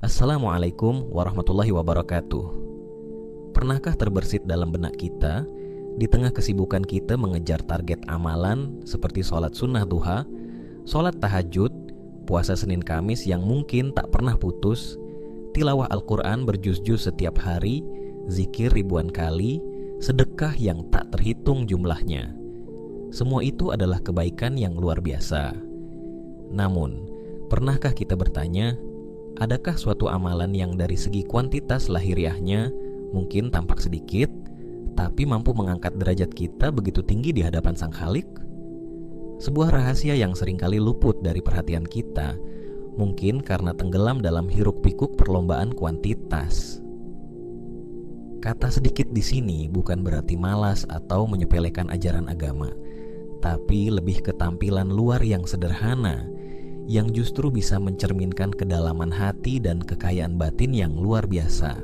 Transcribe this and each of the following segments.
Assalamualaikum warahmatullahi wabarakatuh. Pernahkah terbersit dalam benak kita, di tengah kesibukan kita mengejar target amalan seperti sholat sunnah duha, sholat tahajud, puasa Senin Kamis yang mungkin tak pernah putus, tilawah Al-Quran berjuz-juz setiap hari, zikir ribuan kali, sedekah yang tak terhitung jumlahnya. Semua itu adalah kebaikan yang luar biasa. Namun, pernahkah kita bertanya, adakah suatu amalan yang dari segi kuantitas lahiriahnya mungkin tampak sedikit, tapi mampu mengangkat derajat kita begitu tinggi di hadapan Sang Khalik? Sebuah rahasia yang seringkali luput dari perhatian kita, mungkin karena tenggelam dalam hiruk-pikuk perlombaan kuantitas. Kata sedikit di sini bukan berarti malas atau menyepelekan ajaran agama, tapi lebih ke tampilan luar yang sederhana, yang justru bisa mencerminkan kedalaman hati dan kekayaan batin yang luar biasa.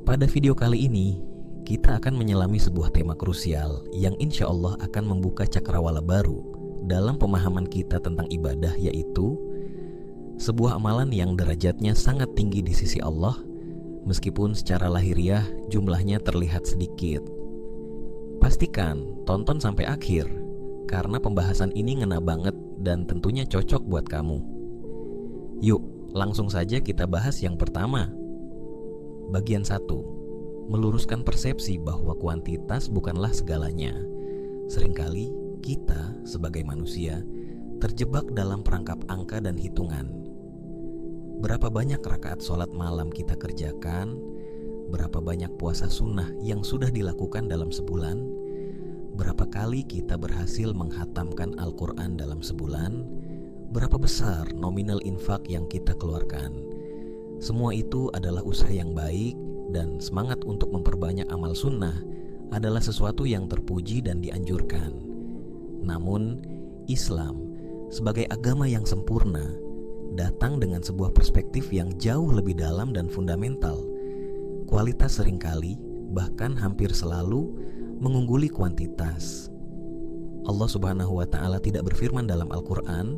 Pada video kali ini, kita akan menyelami sebuah tema krusial yang insya Allah akan membuka cakrawala baru dalam pemahaman kita tentang ibadah, yaitu sebuah amalan yang derajatnya sangat tinggi di sisi Allah, meskipun secara lahiriah jumlahnya terlihat sedikit. Pastikan tonton sampai akhir, karena pembahasan ini ngena banget dan tentunya cocok buat kamu. Yuk, langsung saja kita bahas yang pertama. Bagian 1. Meluruskan persepsi bahwa kuantitas bukanlah segalanya. Seringkali kita sebagai manusia terjebak dalam perangkap angka dan hitungan. Berapa banyak rakaat sholat malam kita kerjakan? Berapa banyak puasa sunnah yang sudah dilakukan dalam sebulan? Berapa kali kita berhasil menghatamkan Al-Quran dalam sebulan? Berapa besar nominal infak yang kita keluarkan? Semua itu adalah usaha yang baik, dan semangat untuk memperbanyak amal sunnah adalah sesuatu yang terpuji dan dianjurkan. Namun, Islam sebagai agama yang sempurna datang dengan sebuah perspektif yang jauh lebih dalam dan fundamental. Kualitas seringkali, bahkan hampir selalu, mengungguli kuantitas. Allah Subhanahu wa Ta'ala tidak berfirman dalam Al-Quran,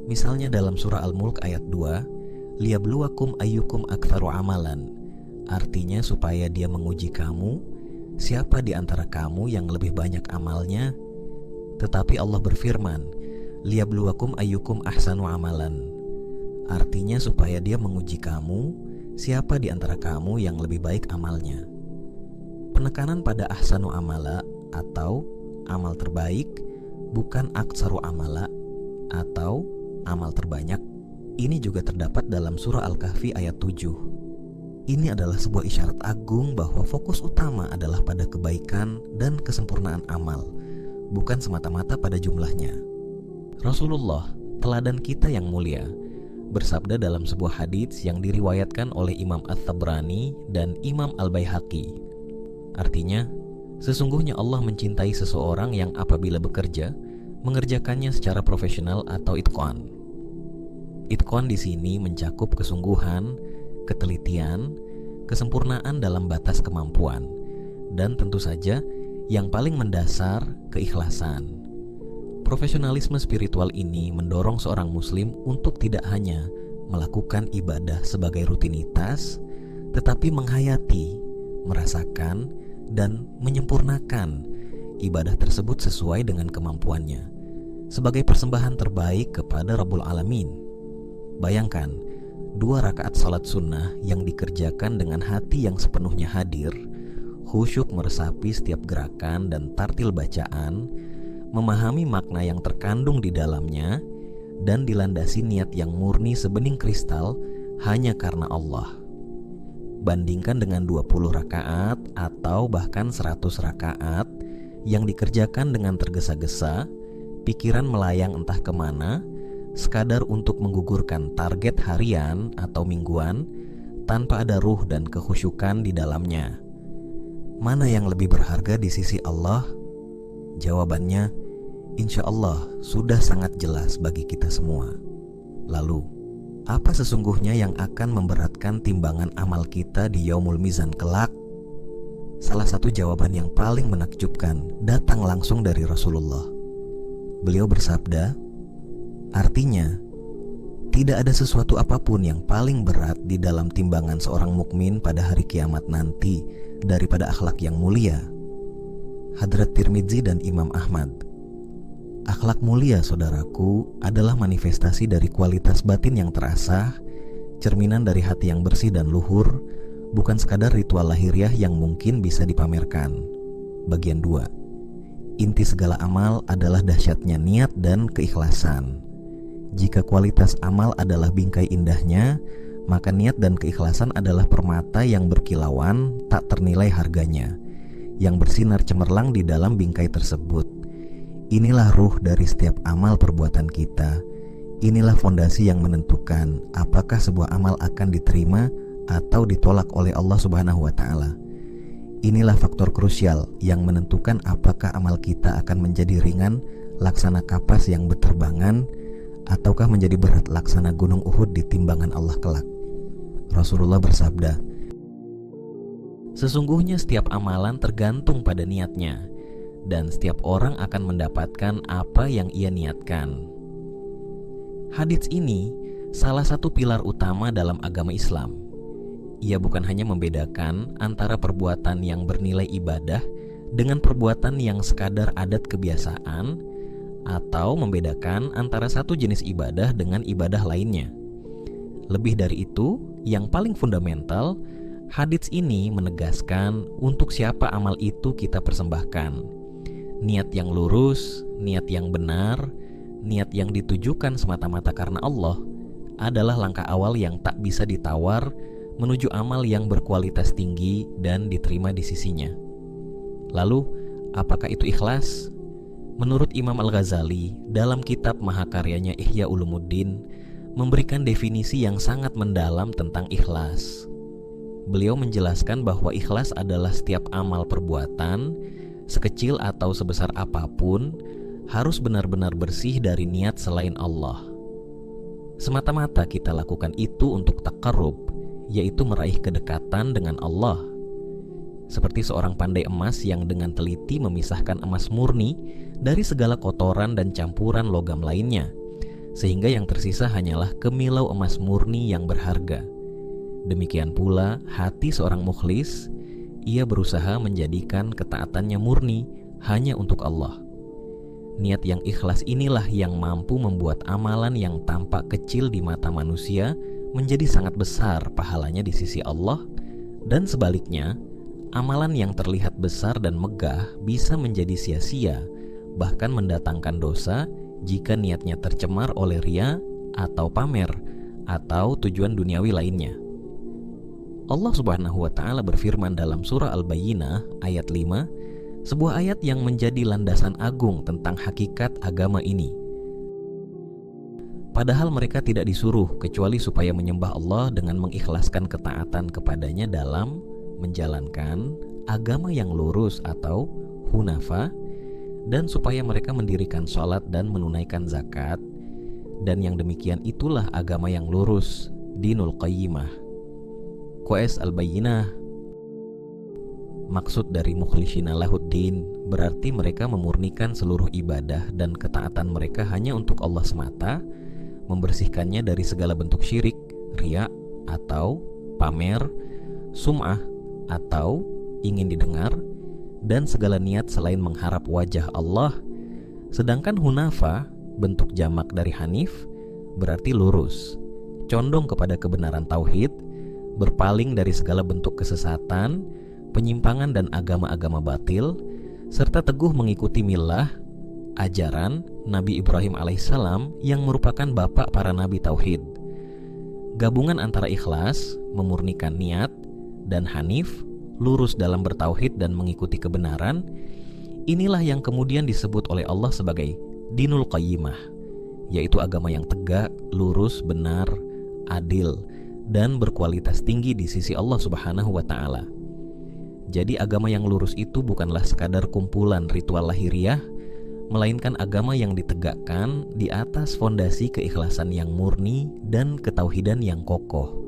misalnya dalam surah Al-Mulk ayat 2, liyabluwakum ayyukum aktsaru amalan, artinya supaya Dia menguji kamu, siapa di antara kamu yang lebih banyak amalnya. Tetapi Allah berfirman, liyabluwakum ayyukum ahsanu amalan, artinya supaya Dia menguji kamu, siapa di antara kamu yang lebih baik amalnya. Penekanan pada ahsanu amala atau amal terbaik, bukan aktsaru amala atau amal terbanyak. Ini juga terdapat dalam surah Al-Kahfi ayat 7. Ini adalah sebuah isyarat agung bahwa fokus utama adalah pada kebaikan dan kesempurnaan amal, bukan semata-mata pada jumlahnya. Rasulullah, teladan kita yang mulia, bersabda dalam sebuah hadits yang diriwayatkan oleh Imam At-Tabrani dan Imam Al-Baihaqi. Artinya, sesungguhnya Allah mencintai seseorang yang apabila bekerja, mengerjakannya secara profesional atau itqan. Itqan di sini mencakup kesungguhan, ketelitian, kesempurnaan dalam batas kemampuan, dan tentu saja yang paling mendasar, keikhlasan. Profesionalisme spiritual ini mendorong seorang muslim untuk tidak hanya melakukan ibadah sebagai rutinitas, tetapi menghayati, merasakan, dan menyempurnakan ibadah tersebut sesuai dengan kemampuannya sebagai persembahan terbaik kepada Rabbul Alamin. Bayangkan 2 rakaat salat sunnah yang dikerjakan dengan hati yang sepenuhnya hadir, khusyuk meresapi setiap gerakan dan tartil bacaan, memahami makna yang terkandung di dalamnya, dan dilandasi niat yang murni sebening kristal hanya karena Allah. Bandingkan dengan 20 rakaat atau bahkan 100 rakaat yang dikerjakan dengan tergesa-gesa, pikiran melayang entah kemana, sekadar untuk menggugurkan target harian atau mingguan tanpa ada ruh dan kekhusyukan di dalamnya. Mana yang lebih berharga di sisi Allah? Jawabannya, insya Allah sudah sangat jelas bagi kita semua. Lalu, apa sesungguhnya yang akan memberatkan timbangan amal kita di Yaumul Mizan kelak? Salah satu jawaban yang paling menakjubkan datang langsung dari Rasulullah. Beliau bersabda, artinya, Tidak ada sesuatu apapun yang paling berat di dalam timbangan seorang mukmin pada hari kiamat nanti daripada akhlak yang mulia. Hadrat Tirmidzi dan Imam Ahmad. Akhlak mulia, saudaraku, adalah manifestasi dari kualitas batin yang terasah, cerminan dari hati yang bersih dan luhur, bukan sekadar ritual lahiriah yang mungkin bisa dipamerkan. Bagian 2. Inti segala amal adalah dahsyatnya niat dan keikhlasan. Jika kualitas amal adalah bingkai indahnya, maka niat dan keikhlasan adalah permata yang berkilauan tak ternilai harganya, yang bersinar cemerlang di dalam bingkai tersebut. Inilah ruh dari setiap amal perbuatan kita. Inilah fondasi yang menentukan apakah sebuah amal akan diterima atau ditolak oleh Allah Subhanahu wa Ta'ala. Inilah faktor krusial yang menentukan apakah amal kita akan menjadi ringan laksana kapas yang berterbangan, ataukah menjadi berat laksana gunung Uhud di timbangan Allah kelak. Rasulullah bersabda, sesungguhnya setiap amalan tergantung pada niatnya, dan setiap orang akan mendapatkan apa yang ia niatkan. Hadits ini salah satu pilar utama dalam agama Islam. Ia bukan hanya membedakan antara perbuatan yang bernilai ibadah dengan perbuatan yang sekadar adat kebiasaan, atau membedakan antara satu jenis ibadah dengan ibadah lainnya. Lebih dari itu, yang paling fundamental, hadits ini menegaskan untuk siapa amal itu kita persembahkan. Niat yang lurus, niat yang benar, niat yang ditujukan semata-mata karena Allah adalah langkah awal yang tak bisa ditawar menuju amal yang berkualitas tinggi dan diterima di sisinya. Lalu, apakah itu ikhlas? Menurut Imam Al-Ghazali, dalam kitab mahakaryanya Ihya Ulumuddin, memberikan definisi yang sangat mendalam tentang ikhlas. Beliau menjelaskan bahwa ikhlas adalah setiap amal perbuatan, sekecil atau sebesar apapun, harus benar-benar bersih dari niat selain Allah. Semata-mata kita lakukan itu untuk taqarrub, yaitu meraih kedekatan dengan Allah. Seperti seorang pandai emas yang dengan teliti memisahkan emas murni dari segala kotoran dan campuran logam lainnya, sehingga yang tersisa hanyalah kemilau emas murni yang berharga. Demikian pula hati seorang mukhlis, ia berusaha menjadikan ketaatannya murni hanya untuk Allah. Niat yang ikhlas inilah yang mampu membuat amalan yang tampak kecil di mata manusia menjadi sangat besar pahalanya di sisi Allah, dan sebaliknya, amalan yang terlihat besar dan megah bisa menjadi sia-sia, bahkan mendatangkan dosa jika niatnya tercemar oleh riya atau pamer atau tujuan duniawi lainnya. Allah Subhanahu wa Ta'ala berfirman dalam surah Al-Bayyinah ayat 5, sebuah ayat yang menjadi landasan agung tentang hakikat agama ini. Padahal mereka tidak disuruh kecuali supaya menyembah Allah dengan mengikhlaskan ketaatan kepadanya dalam menjalankan agama yang lurus atau hunafa, dan supaya mereka mendirikan sholat dan menunaikan zakat, dan yang demikian itulah agama yang lurus, dinul qayyimah. Qais Al-Bayyinah, maksud dari mukhlishina lahuddin berarti mereka memurnikan seluruh ibadah dan ketaatan mereka hanya untuk Allah semata, membersihkannya dari segala bentuk syirik, riya atau pamer, sum'ah atau ingin didengar, dan segala niat selain mengharap wajah Allah. Sedangkan hunafa, bentuk jamak dari hanif, berarti lurus, condong kepada kebenaran tauhid, berpaling dari segala bentuk kesesatan, penyimpangan dan agama-agama batil, serta teguh mengikuti millah, ajaran Nabi Ibrahim alaihissalam yang merupakan bapak para nabi tauhid. Gabungan antara ikhlas, memurnikan niat, dan hanif, lurus dalam bertauhid dan mengikuti kebenaran, inilah yang kemudian disebut oleh Allah sebagai dinul qayyimah, yaitu agama yang tegak, lurus, benar, adil, dan berkualitas tinggi di sisi Allah Subhanahu wa Ta'ala. Jadi agama yang lurus itu bukanlah sekadar kumpulan ritual lahiriah, melainkan agama yang ditegakkan di atas fondasi keikhlasan yang murni dan ketauhidan yang kokoh.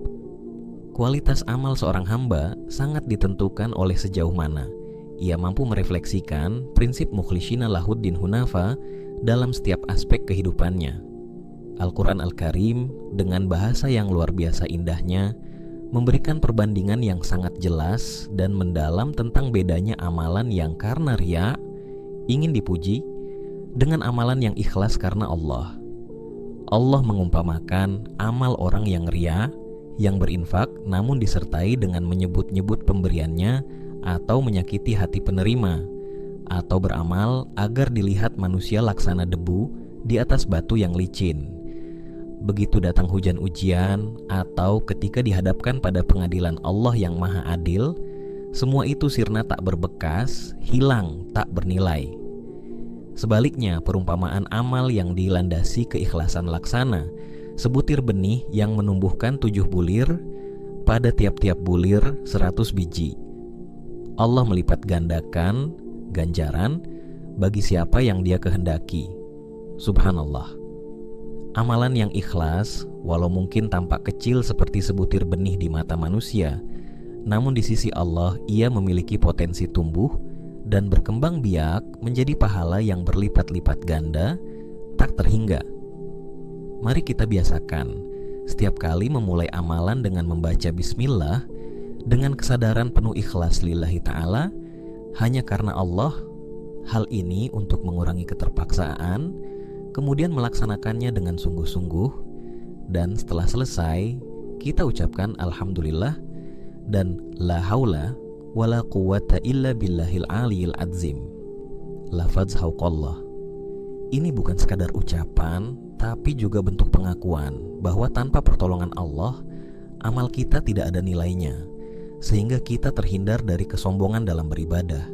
Kualitas amal seorang hamba sangat ditentukan oleh sejauh mana ia mampu merefleksikan prinsip mukhlishina lahuddin hunafa dalam setiap aspek kehidupannya. Al-Quran Al-Karim dengan bahasa yang luar biasa indahnya memberikan perbandingan yang sangat jelas dan mendalam tentang bedanya amalan yang karena riya, ingin dipuji, dengan amalan yang ikhlas karena Allah. Allah mengumpamakan amal orang yang riya, yang berinfak namun disertai dengan menyebut-nyebut pemberiannya atau menyakiti hati penerima, atau beramal agar dilihat manusia laksana debu di atas batu yang licin. Begitu datang hujan ujian atau ketika dihadapkan pada pengadilan Allah yang maha adil, semua itu sirna tak berbekas, hilang tak bernilai. Sebaliknya, perumpamaan amal yang dilandasi keikhlasan laksana, sebutir benih yang menumbuhkan 7 bulir, pada tiap-tiap bulir 100 biji. Allah melipat gandakan ganjaran bagi siapa yang Dia kehendaki. Subhanallah. Amalan yang ikhlas, walau mungkin tampak kecil seperti sebutir benih di mata manusia, namun di sisi Allah ia memiliki potensi tumbuh dan berkembang biak menjadi pahala yang berlipat-lipat ganda, tak terhingga. Mari kita biasakan setiap kali memulai amalan dengan membaca bismillah, dengan kesadaran penuh ikhlas lillahi ta'ala, hanya karena Allah. Hal ini untuk mengurangi keterpaksaan, kemudian melaksanakannya dengan sungguh-sungguh, dan setelah selesai kita ucapkan Alhamdulillah dan La haula wala quwata illa billahil aliyil adzim. Lafaz hauqallah. Ini bukan sekadar ucapan, tapi juga bentuk pengakuan bahwa tanpa pertolongan Allah, amal kita tidak ada nilainya, sehingga kita terhindar dari kesombongan dalam beribadah.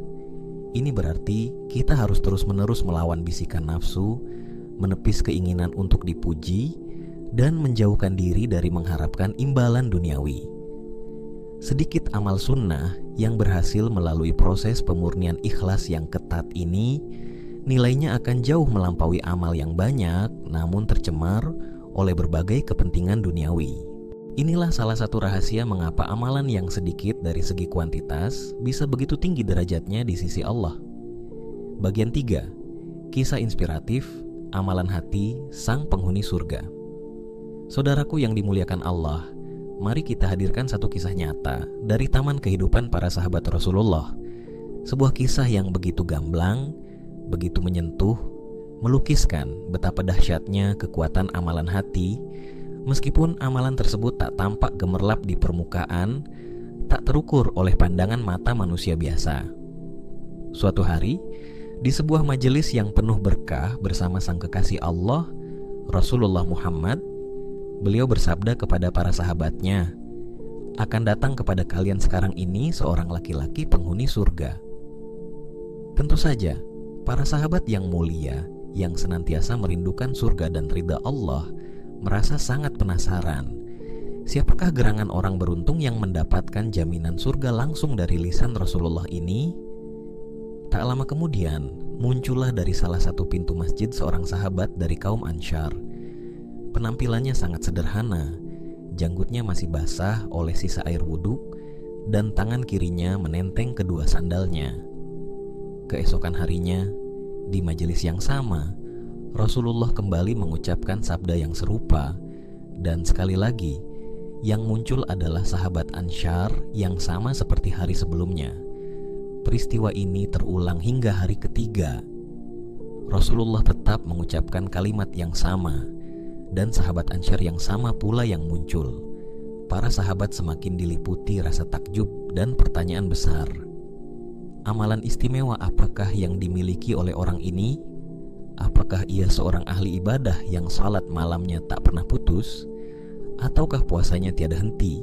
Ini berarti kita harus terus-menerus melawan bisikan nafsu, menepis keinginan untuk dipuji, dan menjauhkan diri dari mengharapkan imbalan duniawi. Sedikit amal sunnah yang berhasil melalui proses pemurnian ikhlas yang ketat ini, nilainya akan jauh melampaui amal yang banyak namun tercemar oleh berbagai kepentingan duniawi. Inilah salah satu rahasia mengapa amalan yang sedikit dari segi kuantitas bisa begitu tinggi derajatnya di sisi Allah. Bagian 3. Kisah inspiratif amalan hati sang penghuni surga. Saudaraku yang dimuliakan Allah, mari kita hadirkan satu kisah nyata dari taman kehidupan para sahabat Rasulullah. Sebuah kisah yang begitu gamblang, begitu menyentuh, melukiskan betapa dahsyatnya kekuatan amalan hati, meskipun amalan tersebut tak tampak gemerlap di permukaan, tak terukur oleh pandangan mata manusia biasa. Suatu hari, di sebuah majelis yang penuh berkah bersama sang kekasih Allah, Rasulullah Muhammad, beliau bersabda kepada para sahabatnya, "Akan datang kepada kalian sekarang ini seorang laki-laki penghuni surga." Tentu saja, para sahabat yang mulia, yang senantiasa merindukan surga dan ridha Allah, merasa sangat penasaran. Siapakah gerangan orang beruntung yang mendapatkan jaminan surga langsung dari lisan Rasulullah ini? Tak lama kemudian, muncullah dari salah satu pintu masjid seorang sahabat dari kaum Ansyar. Penampilannya sangat sederhana, janggutnya masih basah oleh sisa air wudhu, dan tangan kirinya menenteng kedua sandalnya. Keesokan harinya, di majelis yang sama, Rasulullah kembali mengucapkan sabda yang serupa, dan sekali lagi, yang muncul adalah sahabat Ansyar yang sama seperti hari sebelumnya. Peristiwa ini terulang hingga hari ketiga. Rasulullah tetap mengucapkan kalimat yang sama, dan sahabat Ansyar yang sama pula yang muncul. Para sahabat semakin diliputi rasa takjub dan pertanyaan besar. Amalan istimewa apakah yang dimiliki oleh orang ini? Apakah ia seorang ahli ibadah yang salat malamnya tak pernah putus? Ataukah puasanya tiada henti?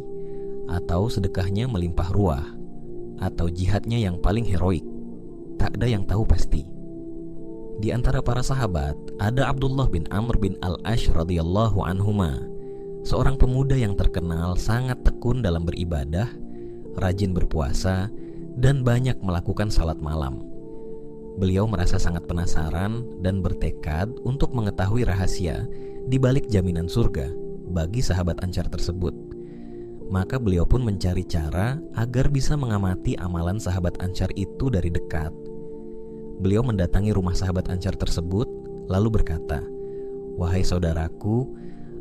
Atau sedekahnya melimpah ruah? Atau jihadnya yang paling heroik? Tak ada yang tahu pasti. Di antara para sahabat ada Abdullah bin Amr bin Al-Ash radhiyallahu anhuma, seorang pemuda yang terkenal sangat tekun dalam beribadah, rajin berpuasa, dan banyak melakukan salat malam. Beliau merasa sangat penasaran dan bertekad untuk mengetahui rahasia di balik jaminan surga bagi sahabat Ansyar tersebut. Maka beliau pun mencari cara agar bisa mengamati amalan sahabat Ansyar itu dari dekat. Beliau mendatangi rumah sahabat Ansyar tersebut, lalu berkata, "Wahai saudaraku,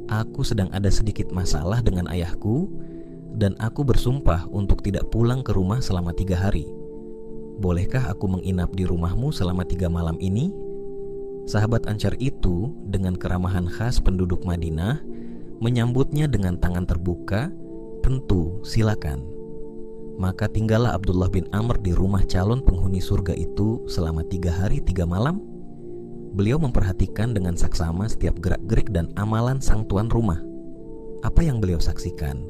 aku sedang ada sedikit masalah dengan ayahku, dan aku bersumpah untuk tidak pulang ke rumah selama 3 hari. Bolehkah aku menginap di rumahmu selama 3 malam ini?" Sahabat Ansyar itu dengan keramahan khas penduduk Madinah menyambutnya dengan tangan terbuka, "Tentu, silakan." Maka tinggallah Abdullah bin Amr di rumah calon penghuni surga itu selama 3 hari 3 malam. Beliau memperhatikan dengan saksama setiap gerak-gerik dan amalan sang tuan rumah. Apa yang beliau saksikan?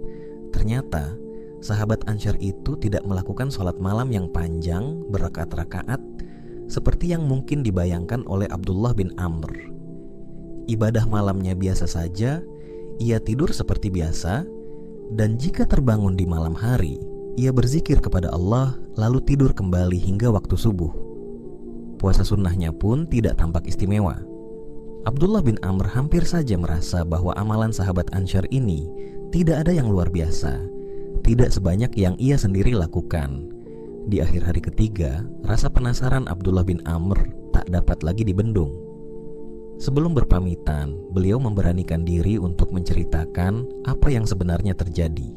Ternyata sahabat Ansyar itu tidak melakukan sholat malam yang panjang berrakaat-rakaat seperti yang mungkin dibayangkan oleh Abdullah bin Amr. Ibadah malamnya biasa saja, ia tidur seperti biasa, dan jika terbangun di malam hari, ia berzikir kepada Allah lalu tidur kembali hingga waktu subuh. Puasa sunnahnya pun tidak tampak istimewa. Abdullah bin Amr hampir saja merasa bahwa amalan sahabat Ansyar ini tidak ada yang luar biasa, tidak sebanyak yang ia sendiri lakukan. Di akhir hari ketiga, rasa penasaran Abdullah bin Amr tak dapat lagi dibendung. Sebelum berpamitan, beliau memberanikan diri untuk menceritakan apa yang sebenarnya terjadi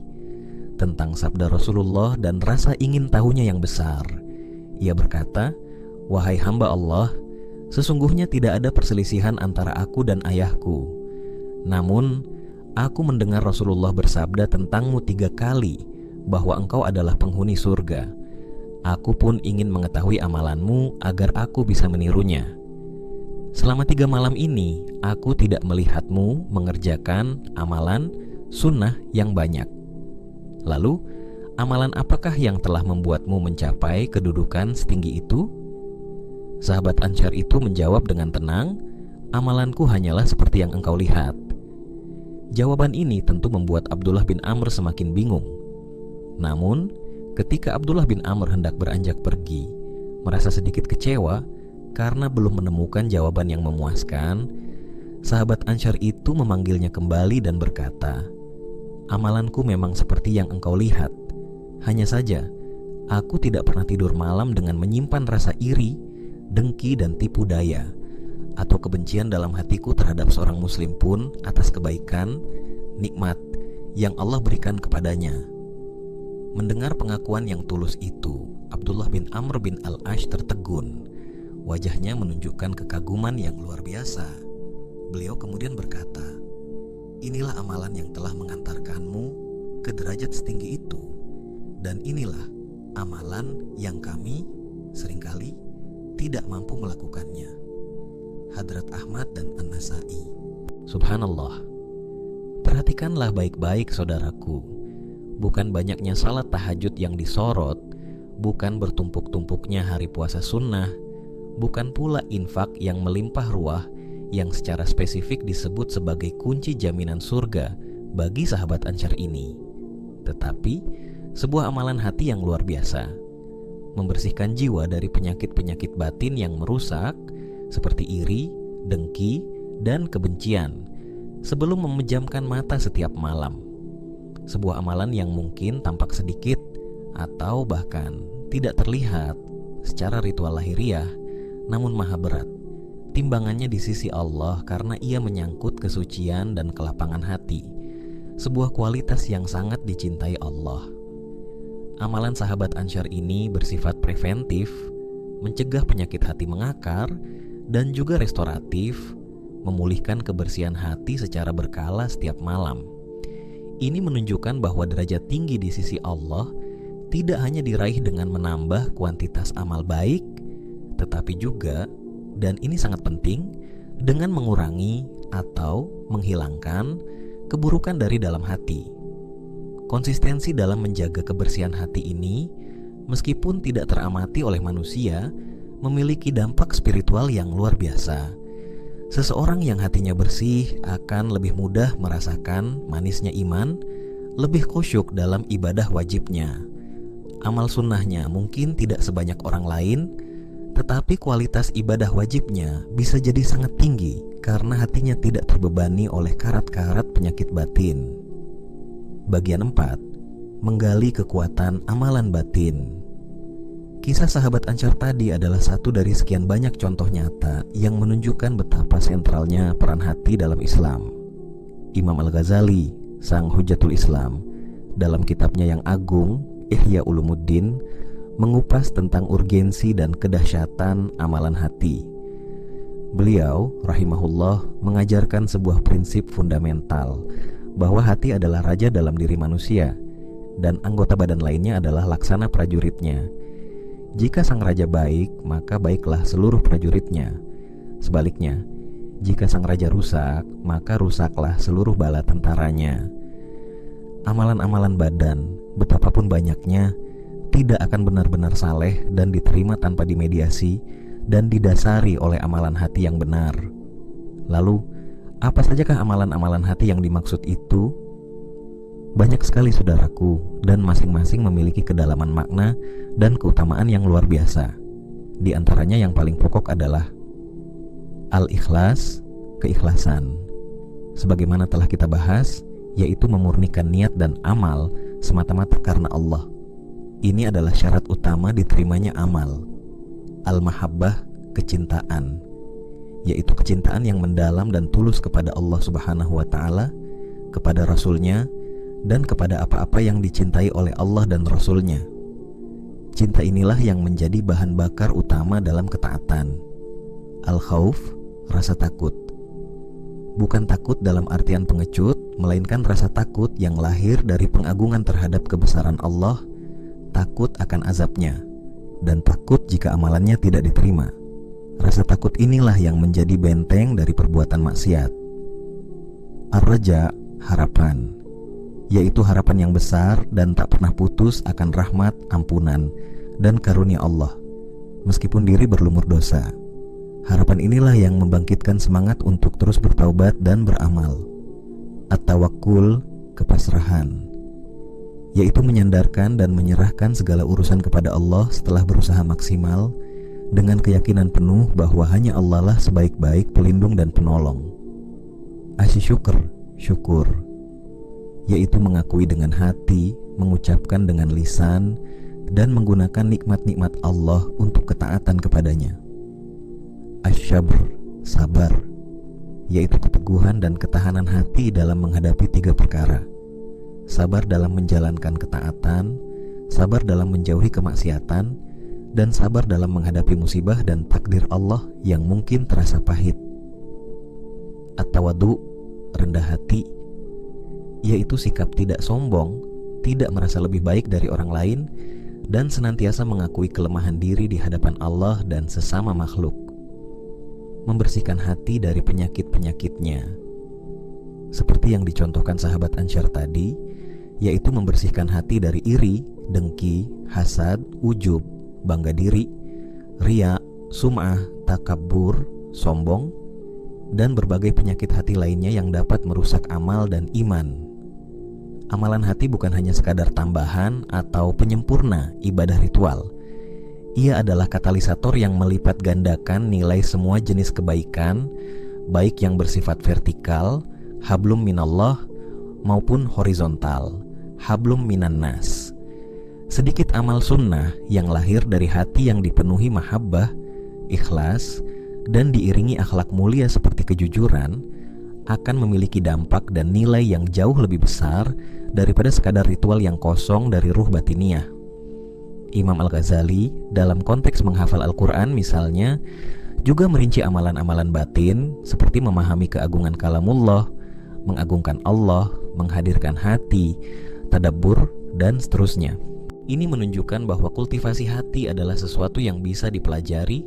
tentang sabda Rasulullah dan rasa ingin tahunya yang besar. Ia berkata, "Wahai hamba Allah, sesungguhnya tidak ada perselisihan antara aku dan ayahku. Namun, aku mendengar Rasulullah bersabda tentangmu 3 kali bahwa engkau adalah penghuni surga. Aku pun ingin mengetahui amalanmu agar aku bisa menirunya. Selama 3 malam ini, aku tidak melihatmu mengerjakan amalan sunnah yang banyak. Lalu, amalan apakah yang telah membuatmu mencapai kedudukan setinggi itu?" Sahabat Ansyar itu menjawab dengan tenang, "Amalanku hanyalah seperti yang engkau lihat." Jawaban ini tentu membuat Abdullah bin Amr semakin bingung. Namun, ketika Abdullah bin Amr hendak beranjak pergi, merasa sedikit kecewa karena belum menemukan jawaban yang memuaskan, sahabat Ansyar itu memanggilnya kembali dan berkata, "Amalanku memang seperti yang engkau lihat. Hanya saja, aku tidak pernah tidur malam dengan menyimpan rasa iri, dengki, dan tipu daya, atau kebencian dalam hatiku terhadap seorang muslim pun atas kebaikan, nikmat yang Allah berikan kepadanya." Mendengar pengakuan yang tulus itu, Abdullah bin Amr bin Al-Ash tertegun. Wajahnya menunjukkan kekaguman yang luar biasa. Beliau kemudian berkata, "Inilah amalan yang telah mengantarkanmu ke derajat setinggi itu, dan inilah amalan yang kami seringkali tidak mampu melakukannya." Hadrat Ahmad dan An-Nasai. Subhanallah. Perhatikanlah baik-baik saudaraku. Bukan banyaknya salat tahajud yang disorot, bukan bertumpuk-tumpuknya hari puasa sunnah, bukan pula infak yang melimpah ruah yang secara spesifik disebut sebagai kunci jaminan surga bagi sahabat Ansyar ini, tetapi sebuah amalan hati yang luar biasa, membersihkan jiwa dari penyakit-penyakit batin yang merusak seperti iri, dengki, dan kebencian sebelum memejamkan mata setiap malam. Sebuah amalan yang mungkin tampak sedikit atau bahkan tidak terlihat secara ritual lahiriah, namun maha berat timbangannya di sisi Allah karena ia menyangkut kesucian dan kelapangan hati, sebuah kualitas yang sangat dicintai Allah. Amalan sahabat Ansyar ini bersifat preventif, mencegah penyakit hati mengakar, dan juga restoratif, memulihkan kebersihan hati secara berkala setiap malam. Ini menunjukkan bahwa derajat tinggi di sisi Allah tidak hanya diraih dengan menambah kuantitas amal baik, tetapi juga, dan ini sangat penting, dengan mengurangi atau menghilangkan keburukan dari dalam hati. Konsistensi dalam menjaga kebersihan hati ini, meskipun tidak teramati oleh manusia, memiliki dampak spiritual yang luar biasa. Seseorang yang hatinya bersih akan lebih mudah merasakan manisnya iman, lebih khusyuk dalam ibadah wajibnya. Amal sunnahnya mungkin tidak sebanyak orang lain, tetapi kualitas ibadah wajibnya bisa jadi sangat tinggi karena hatinya tidak terbebani oleh karat-karat penyakit batin. Bagian 4. Menggali kekuatan amalan batin. Kisah sahabat Ansyar tadi adalah satu dari sekian banyak contoh nyata yang menunjukkan betapa sentralnya peran hati dalam Islam. Imam Al-Ghazali, sang Hujatul Islam, dalam kitabnya yang agung, Ihya Ulumuddin, mengupas tentang urgensi dan kedahsyatan amalan hati. Beliau, rahimahullah, mengajarkan sebuah prinsip fundamental bahwa hati adalah raja dalam diri manusia dan anggota badan lainnya adalah laksana prajuritnya. Jika sang raja baik, maka baiklah seluruh prajuritnya. Sebaliknya, jika sang raja rusak, maka rusaklah seluruh bala tentaranya. Amalan-amalan badan, betapapun banyaknya, tidak akan benar-benar saleh dan diterima tanpa dimediasi dan didasari oleh amalan hati yang benar. Lalu, apa sajakah amalan-amalan hati yang dimaksud itu? Banyak sekali saudaraku, dan masing-masing memiliki kedalaman makna dan keutamaan yang luar biasa. Di antaranya yang paling pokok adalah al-ikhlas, keikhlasan. Sebagaimana telah kita bahas, yaitu memurnikan niat dan amal semata-mata karena Allah. Ini adalah syarat utama diterimanya amal. Al-mahabbah, kecintaan, yaitu kecintaan yang mendalam dan tulus kepada Allah Subhanahu wa Ta'ala, kepada Rasul-Nya, dan kepada apa-apa yang dicintai oleh Allah dan Rasul-Nya. Cinta inilah yang menjadi bahan bakar utama dalam ketaatan. Al-khauf, rasa takut. Bukan takut dalam artian pengecut, melainkan rasa takut yang lahir dari pengagungan terhadap kebesaran Allah, takut akan azabnya, dan takut jika amalannya tidak diterima. Rasa takut inilah yang menjadi benteng dari perbuatan maksiat. Ar-raja, harapan, yaitu harapan yang besar dan tak pernah putus akan rahmat, ampunan, dan karunia Allah, meskipun diri berlumur dosa. Harapan inilah yang membangkitkan semangat untuk terus bertaubat dan beramal. At-tawakkul, kepasrahan, yaitu menyandarkan dan menyerahkan segala urusan kepada Allah setelah berusaha maksimal, dengan keyakinan penuh bahwa hanya Allah lah sebaik-baik pelindung dan penolong. Asy-syukr, syukur, yaitu mengakui dengan hati, mengucapkan dengan lisan, dan menggunakan nikmat-nikmat Allah untuk ketaatan kepadanya. Asy-syabr, sabar, yaitu keteguhan dan ketahanan hati dalam menghadapi 3 perkara. Sabar dalam menjalankan ketaatan, sabar dalam menjauhi kemaksiatan, dan sabar dalam menghadapi musibah dan takdir Allah yang mungkin terasa pahit. At-tawadhu, rendah hati, yaitu sikap tidak sombong, tidak merasa lebih baik dari orang lain, dan senantiasa mengakui kelemahan diri di hadapan Allah dan sesama makhluk. Membersihkan hati dari penyakit-penyakitnya, seperti yang dicontohkan sahabat Ansyar tadi, yaitu membersihkan hati dari iri, dengki, hasad, ujub, bangga diri, riya, sum'ah, takabbur, sombong, dan berbagai penyakit hati lainnya yang dapat merusak amal dan iman. Amalan hati bukan hanya sekadar tambahan atau penyempurna ibadah ritual. Ia adalah katalisator yang melipat gandakan nilai semua jenis kebaikan, baik yang bersifat vertikal, hablum minallah, maupun horizontal, hablum minan nas. Sedikit amal sunnah yang lahir dari hati yang dipenuhi mahabbah, ikhlas, dan diiringi akhlak mulia seperti kejujuran, akan memiliki dampak dan nilai yang jauh lebih besar daripada sekadar ritual yang kosong dari ruh batiniah. Imam Al-Ghazali dalam konteks menghafal Al-Quran misalnya juga merinci amalan-amalan batin seperti memahami keagungan kalamullah, mengagungkan Allah, menghadirkan hati, tadabbur, dan seterusnya. Ini menunjukkan bahwa kultivasi hati adalah sesuatu yang bisa dipelajari,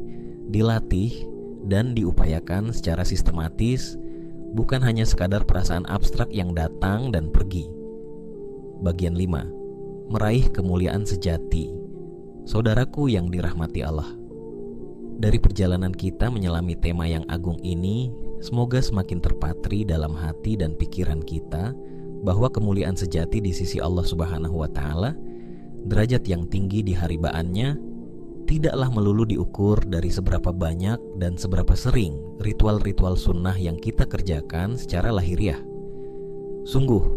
dilatih, dan diupayakan secara sistematis, bukan hanya sekadar perasaan abstrak yang datang dan pergi. Bagian 5. Meraih kemuliaan sejati. Saudaraku yang dirahmati Allah, dari perjalanan kita menyelami tema yang agung ini, semoga semakin terpatri dalam hati dan pikiran kita bahwa kemuliaan sejati di sisi Allah Subhanahu wa Ta'ala, derajat yang tinggi di haribaannya, tidaklah melulu diukur dari seberapa banyak dan seberapa sering ritual-ritual sunnah yang kita kerjakan secara lahiriah. Sungguh,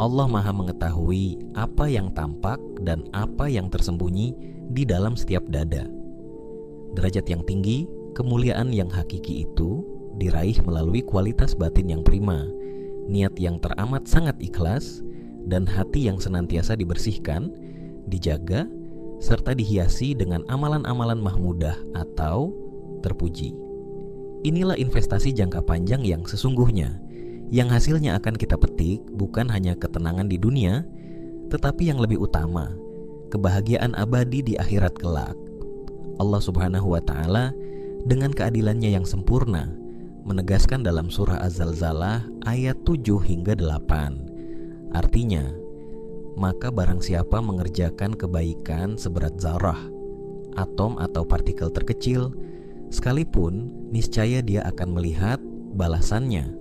Allah Maha mengetahui apa yang tampak dan apa yang tersembunyi di dalam setiap dada. Derajat yang tinggi, kemuliaan yang hakiki itu diraih melalui kualitas batin yang prima, niat yang teramat sangat ikhlas, dan hati yang senantiasa dibersihkan, dijaga, serta dihiasi dengan amalan-amalan mahmudah atau terpuji. Inilah investasi jangka panjang yang sesungguhnya, yang hasilnya akan kita petik bukan hanya ketenangan di dunia, tetapi yang lebih utama, kebahagiaan abadi di akhirat kelak. Allah Subhanahu wa Ta'ala dengan keadilannya yang sempurna menegaskan dalam surah Az-Zalzalah ayat 7 hingga 8. Artinya, maka barang siapa mengerjakan kebaikan seberat zarah, atom atau partikel terkecil, sekalipun niscaya dia akan melihat balasannya.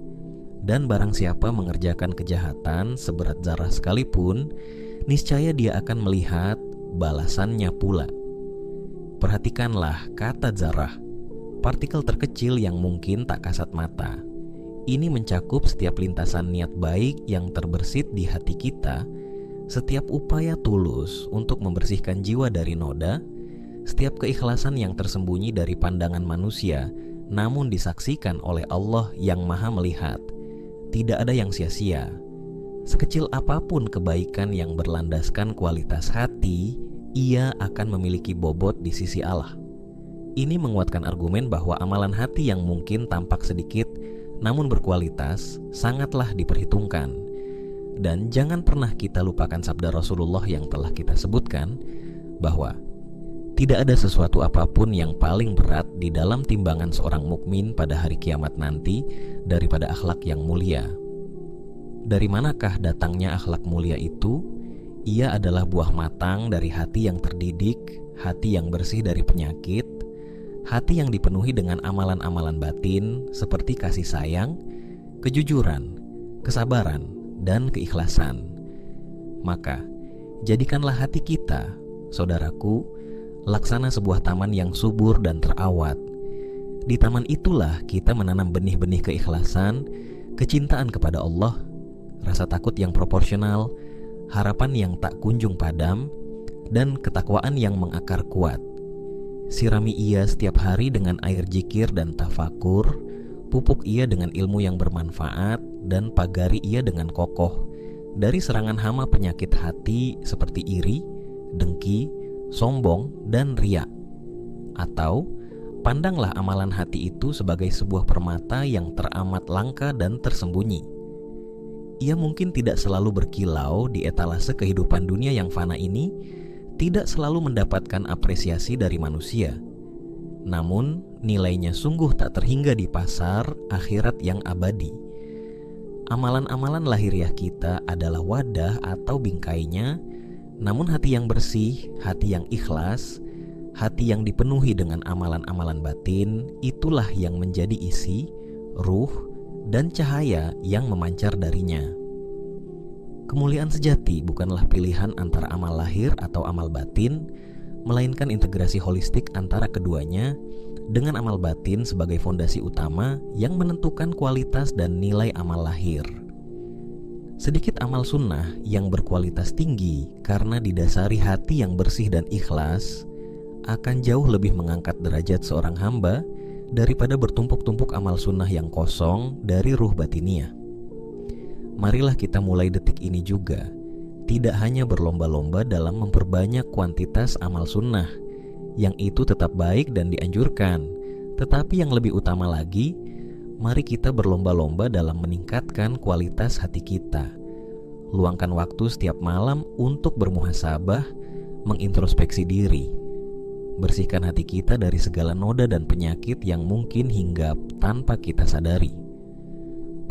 Dan barang siapa mengerjakan kejahatan seberat zarah sekalipun, niscaya dia akan melihat balasannya pula. Perhatikanlah kata zarah, partikel terkecil yang mungkin tak kasat mata. Ini mencakup setiap lintasan niat baik yang terbersit di hati kita, setiap upaya tulus untuk membersihkan jiwa dari noda, setiap keikhlasan yang tersembunyi dari pandangan manusia, namun disaksikan oleh Allah yang Maha Melihat. Tidak ada yang sia-sia. Sekecil apapun kebaikan yang berlandaskan kualitas hati, ia akan memiliki bobot di sisi Allah. Ini menguatkan argumen bahwa amalan hati yang mungkin tampak sedikit namun berkualitas sangatlah diperhitungkan. Dan jangan pernah kita lupakan sabda Rasulullah yang telah kita sebutkan, bahwa tidak ada sesuatu apapun yang paling berat di dalam timbangan seorang mukmin pada hari kiamat nanti daripada akhlak yang mulia. Dari manakah datangnya akhlak mulia itu? Ia adalah buah matang dari hati yang terdidik, hati yang bersih dari penyakit, hati yang dipenuhi dengan amalan-amalan batin seperti kasih sayang, kejujuran, kesabaran, dan keikhlasan. Maka, jadikanlah hati kita, saudaraku, laksana sebuah taman yang subur dan terawat. Di taman itulah kita menanam benih-benih keikhlasan, kecintaan kepada Allah, rasa takut yang proporsional, harapan yang tak kunjung padam, dan ketakwaan yang mengakar kuat. Sirami ia setiap hari dengan air zikir dan tafakur, pupuk ia dengan ilmu yang bermanfaat, dan pagari ia dengan kokoh dari serangan hama penyakit hati seperti iri, dengki, sombong, dan riya. Atau pandanglah amalan hati itu sebagai sebuah permata yang teramat langka dan tersembunyi. Ia mungkin tidak selalu berkilau di etalase kehidupan dunia yang fana ini, tidak selalu mendapatkan apresiasi dari manusia. Namun nilainya sungguh tak terhingga di pasar akhirat yang abadi. Amalan-amalan lahiriah kita adalah wadah atau bingkainya. Namun hati yang bersih, hati yang ikhlas, hati yang dipenuhi dengan amalan-amalan batin, itulah yang menjadi isi, ruh, dan cahaya yang memancar darinya. Kemuliaan sejati bukanlah pilihan antara amal lahir atau amal batin, melainkan integrasi holistik antara keduanya dengan amal batin sebagai fondasi utama yang menentukan kualitas dan nilai amal lahir. Sedikit amal sunnah yang berkualitas tinggi karena didasari hati yang bersih dan ikhlas akan jauh lebih mengangkat derajat seorang hamba daripada bertumpuk-tumpuk amal sunnah yang kosong dari ruh batiniah. Marilah kita mulai detik ini juga, tidak hanya berlomba-lomba dalam memperbanyak kuantitas amal sunnah, yang itu tetap baik dan dianjurkan, tetapi yang lebih utama lagi, mari kita berlomba-lomba dalam meningkatkan kualitas hati kita. Luangkan waktu setiap malam untuk bermuhasabah, mengintrospeksi diri. Bersihkan hati kita dari segala noda dan penyakit yang mungkin hinggap tanpa kita sadari.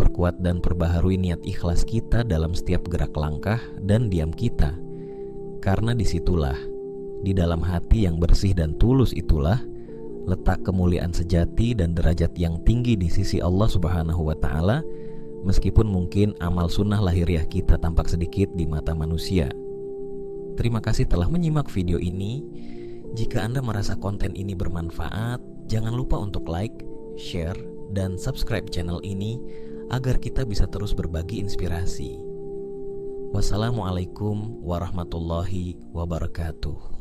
Perkuat dan perbaharui niat ikhlas kita dalam setiap gerak langkah dan diam kita. Karena disitulah, di dalam hati yang bersih dan tulus itulah, letak kemuliaan sejati dan derajat yang tinggi di sisi Allah Subhanahu wa Ta'ala, meskipun mungkin amal sunnah lahiriah kita tampak sedikit di mata manusia. Terima kasih telah menyimak video ini. Jika Anda merasa konten ini bermanfaat, jangan lupa untuk like, share, dan subscribe channel ini agar kita bisa terus berbagi inspirasi. Wassalamualaikum warahmatullahi wabarakatuh.